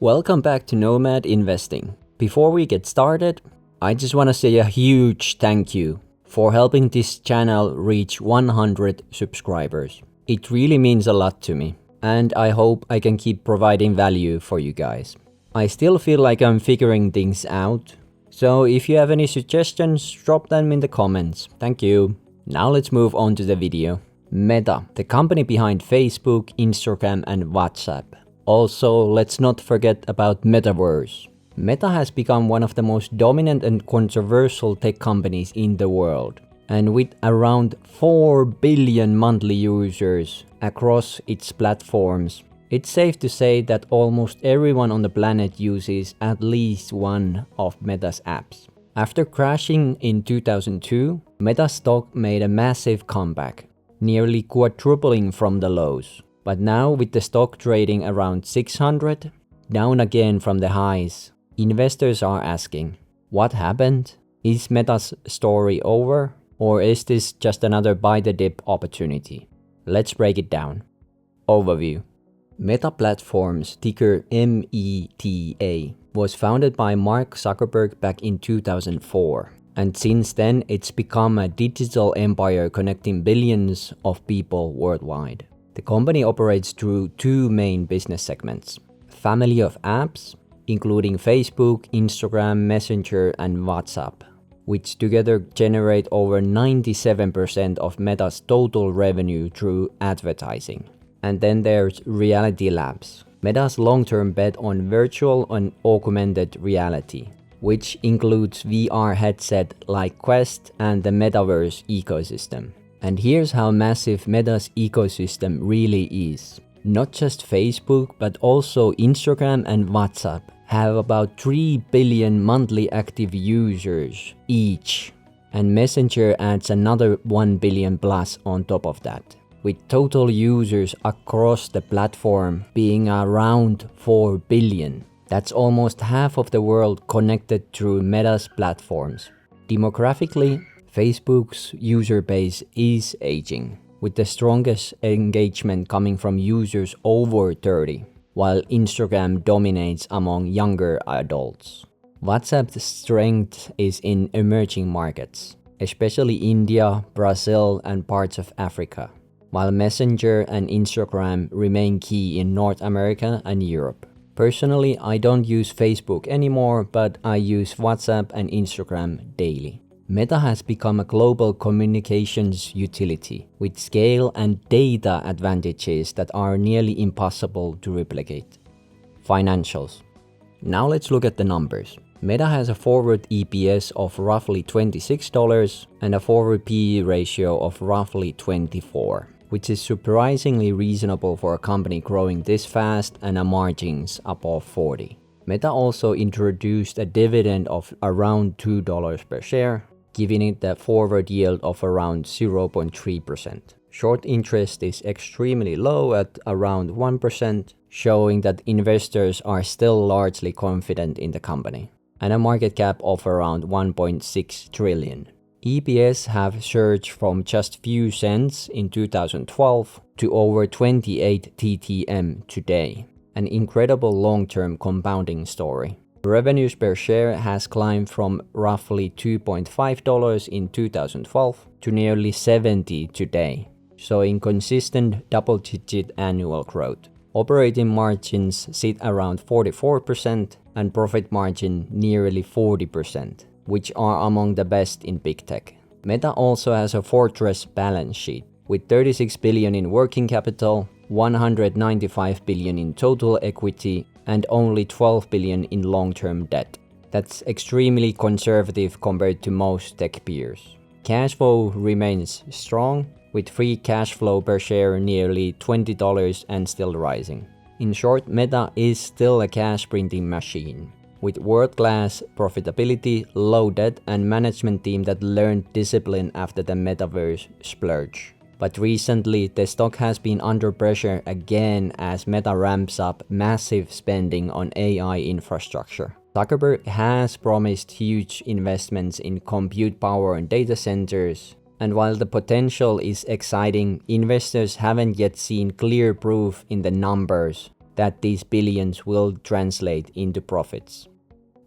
Welcome back to Nomad Investing. Before we get started, I just want to say a huge thank you for helping this channel reach 100 subscribers. It really means a lot to me, and I hope I can keep providing value for you guys. I still feel like I'm figuring things out, so if you have any suggestions, drop them in the comments. Thank you. Now let's move on to the video. Meta, the company behind Facebook, Instagram and WhatsApp. Also, let's not forget about Metaverse. Meta has become one of the most dominant and controversial tech companies in the world. And with around 4 billion monthly users across its platforms, it's safe to say that almost everyone on the planet uses at least one of Meta's apps. After crashing in 2002, Meta stock made a massive comeback, nearly quadrupling from the lows. But now with the stock trading around 600, down again from the highs, investors are asking, what happened? Is Meta's story over? Or is this just another buy the dip opportunity? Let's break it down. Overview. Meta Platforms, ticker META, was founded by Mark Zuckerberg back in 2004. And since then, it's become a digital empire connecting billions of people worldwide. The company operates through two main business segments. Family of apps, including Facebook, Instagram, Messenger and WhatsApp, which together generate over 97% of Meta's total revenue through advertising. And then there's Reality Labs, Meta's long-term bet on virtual and augmented reality, which includes VR headset like Quest and the Metaverse ecosystem. And here's how massive Meta's ecosystem really is. Not just Facebook, but also Instagram and WhatsApp have about 3 billion monthly active users each. And Messenger adds another 1 billion plus on top of that, with total users across the platform being around 4 billion. That's almost half of the world connected through Meta's platforms. Demographically, Facebook's user base is aging, with the strongest engagement coming from users over 30, while Instagram dominates among younger adults. WhatsApp's strength is in emerging markets, especially India, Brazil, and parts of Africa, while Messenger and Instagram remain key in North America and Europe. Personally, I don't use Facebook anymore, but I use WhatsApp and Instagram daily. Meta has become a global communications utility with scale and data advantages that are nearly impossible to replicate. Financials. Now let's look at the numbers. Meta has a forward EPS of roughly $26 and a forward PE ratio of roughly 24. Which is surprisingly reasonable for a company growing this fast and a margins above 40. Meta also introduced a dividend of around $2 per share, giving it a forward yield of around 0.3%. Short interest is extremely low at around 1%, showing that investors are still largely confident in the company, and a market cap of around 1.6 trillion. EPS have surged from just few cents in 2012 to over 28 TTM today, an incredible long-term compounding story. Revenues per share has climbed from roughly $2.5 in 2012 to nearly 70 today, showing consistent double-digit annual growth. Operating margins sit around 44% and profit margin nearly 40%. Which are among the best in big tech. Meta also has a fortress balance sheet, with 36 billion in working capital, 195 billion in total equity, and only 12 billion in long-term debt. That's extremely conservative compared to most tech peers. Cash flow remains strong, with free cash flow per share nearly $20 and still rising. In short, Meta is still a cash printing machine, with world-class profitability, low debt, and management team that learned discipline after the Metaverse splurge. But recently, the stock has been under pressure again as Meta ramps up massive spending on AI infrastructure. Zuckerberg has promised huge investments in compute power and data centers, and while the potential is exciting, investors haven't yet seen clear proof in the numbers that these billions will translate into profits.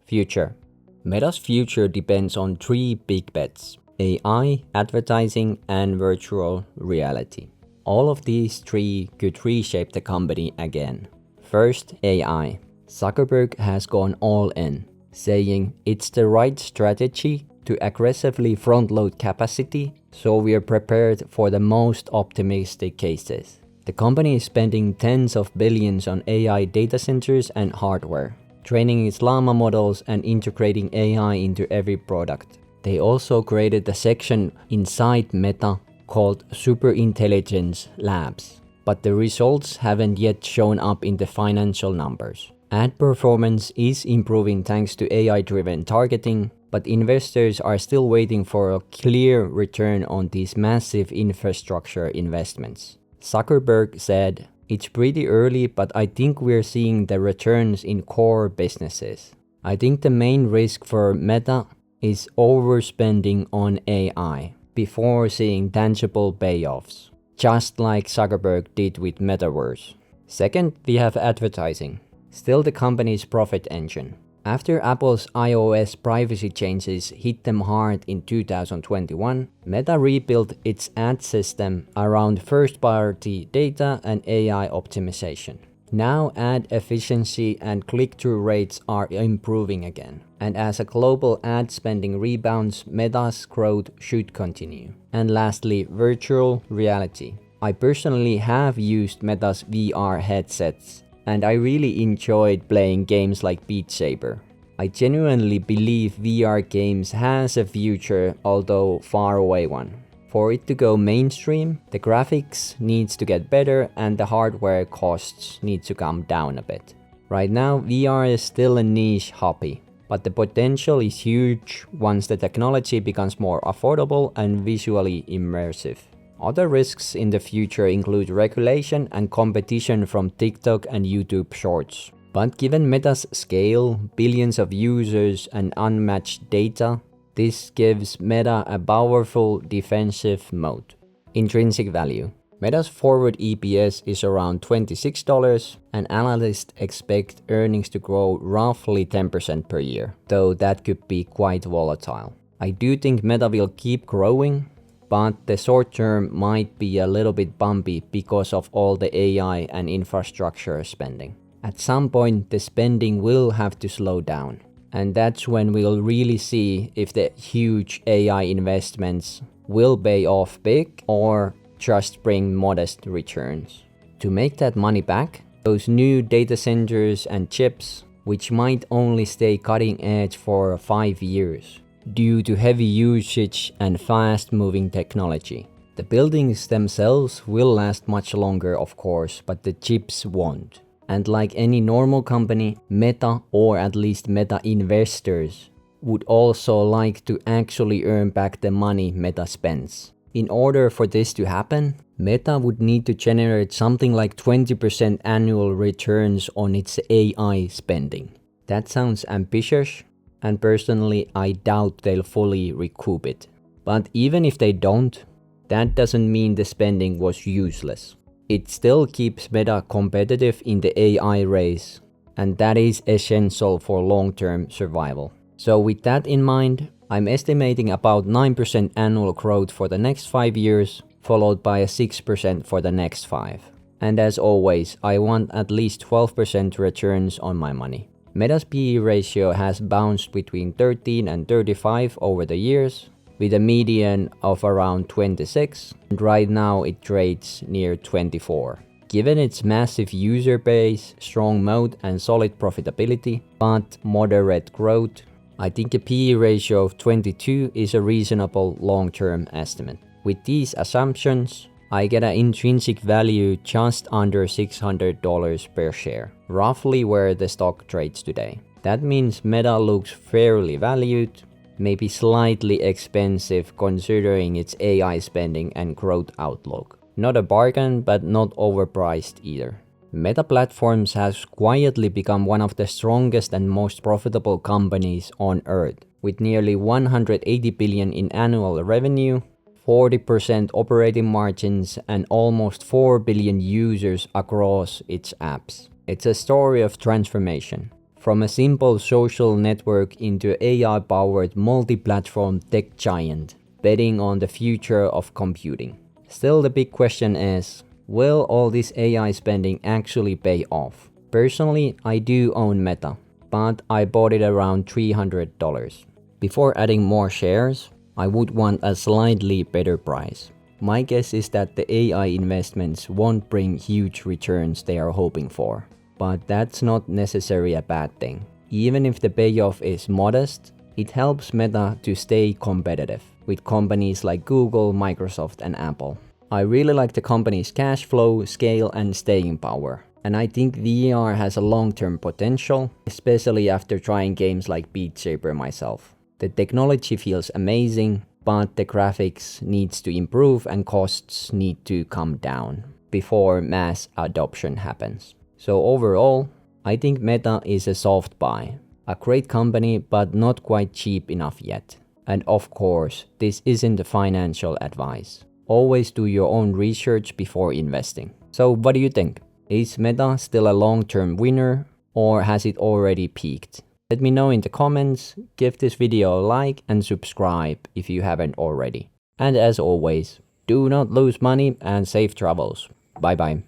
Future. Meta's future depends on three big bets: AI, advertising, and virtual reality. All of these three could reshape the company again. First, AI. Zuckerberg has gone all in, saying it's the right strategy to aggressively front-load capacity, so we are prepared for the most optimistic cases. The company is spending tens of billions on AI data centers and hardware, training its llama models and integrating AI into every product. They also created a section inside Meta called Superintelligence Labs, but the results haven't yet shown up in the financial numbers. Ad performance is improving thanks to AI-driven targeting, but investors are still waiting for a clear return on these massive infrastructure investments. Zuckerberg said, "It's pretty early, but I think we're seeing the returns in core businesses." I think the main risk for Meta is overspending on AI before seeing tangible payoffs, just like Zuckerberg did with Metaverse. Second, we have advertising, still the company's profit engine. After Apple's iOS privacy changes hit them hard in 2021, Meta rebuilt its ad system around first-party data and AI optimization. Now ad efficiency and click-through rates are improving again. And as a global ad spending rebounds, Meta's growth should continue. And lastly, virtual reality. I personally have used Meta's VR headsets, and I really enjoyed playing games like Beat Saber. I genuinely believe VR games has a future, although far away one. For it to go mainstream, the graphics needs to get better and the hardware costs need to come down a bit. Right now, VR is still a niche hobby, but the potential is huge once the technology becomes more affordable and visually immersive. Other risks in the future include regulation and competition from TikTok and YouTube Shorts. But given Meta's scale, billions of users, and unmatched data, this gives Meta a powerful defensive moat. Intrinsic value. Meta's forward EPS is around $26, and analysts expect earnings to grow roughly 10% per year, though that could be quite volatile. I do think Meta will keep growing, but the short term might be a little bit bumpy because of all the AI and infrastructure spending. At some point, the spending will have to slow down, and that's when we'll really see if the huge AI investments will pay off big or just bring modest returns. To make that money back, those new data centers and chips, which might only stay cutting edge for 5 years, due to heavy usage and fast-moving technology. The buildings themselves will last much longer, of course, but the chips won't. And like any normal company, Meta, or at least Meta investors, would also like to actually earn back the money Meta spends. In order for this to happen, Meta would need to generate something like 20% annual returns on its AI spending. That sounds ambitious, and personally I doubt they'll fully recoup it. But even if they don't, that doesn't mean the spending was useless. It still keeps Meta competitive in the AI race, and that is essential for long-term survival. So with that in mind, I'm estimating about 9% annual growth for the next 5 years, followed by a 6% for the next 5. And as always, I want at least 12% returns on my money. Meta's PE ratio has bounced between 13 and 35 over the years, with a median of around 26, and right now it trades near 24. Given its massive user base, strong moat and solid profitability, but moderate growth, I think a PE ratio of 22 is a reasonable long-term estimate. With these assumptions, I get an intrinsic value just under $600 per share, roughly where the stock trades today. That means Meta looks fairly valued, maybe slightly expensive considering its AI spending and growth outlook. Not a bargain, but not overpriced either. Meta Platforms has quietly become one of the strongest and most profitable companies on earth, with nearly $180 billion in annual revenue, 40% operating margins, and almost 4 billion users across its apps. It's a story of transformation. From a simple social network into AI-powered multi-platform tech giant, betting on the future of computing. Still, the big question is, will all this AI spending actually pay off? Personally, I do own Meta, but I bought it around $300. Before adding more shares, I would want a slightly better price. My guess is that the AI investments won't bring huge returns they are hoping for, but that's not necessarily a bad thing. Even if the payoff is modest, it helps Meta to stay competitive with companies like Google, Microsoft, and Apple. I really like the company's cash flow, scale, and staying power. And I think VR has a long-term potential, especially after trying games like Beat Saber myself. The technology feels amazing, but the graphics needs to improve and costs need to come down before mass adoption happens. So overall, I think Meta is a soft buy. A great company, but not quite cheap enough yet. And of course, this isn't a financial advice. Always do your own research before investing. So what do you think? Is Meta still a long-term winner, or has it already peaked? Let me know in the comments, give this video a like and subscribe if you haven't already. And as always, do not lose money and safe travels. Bye bye.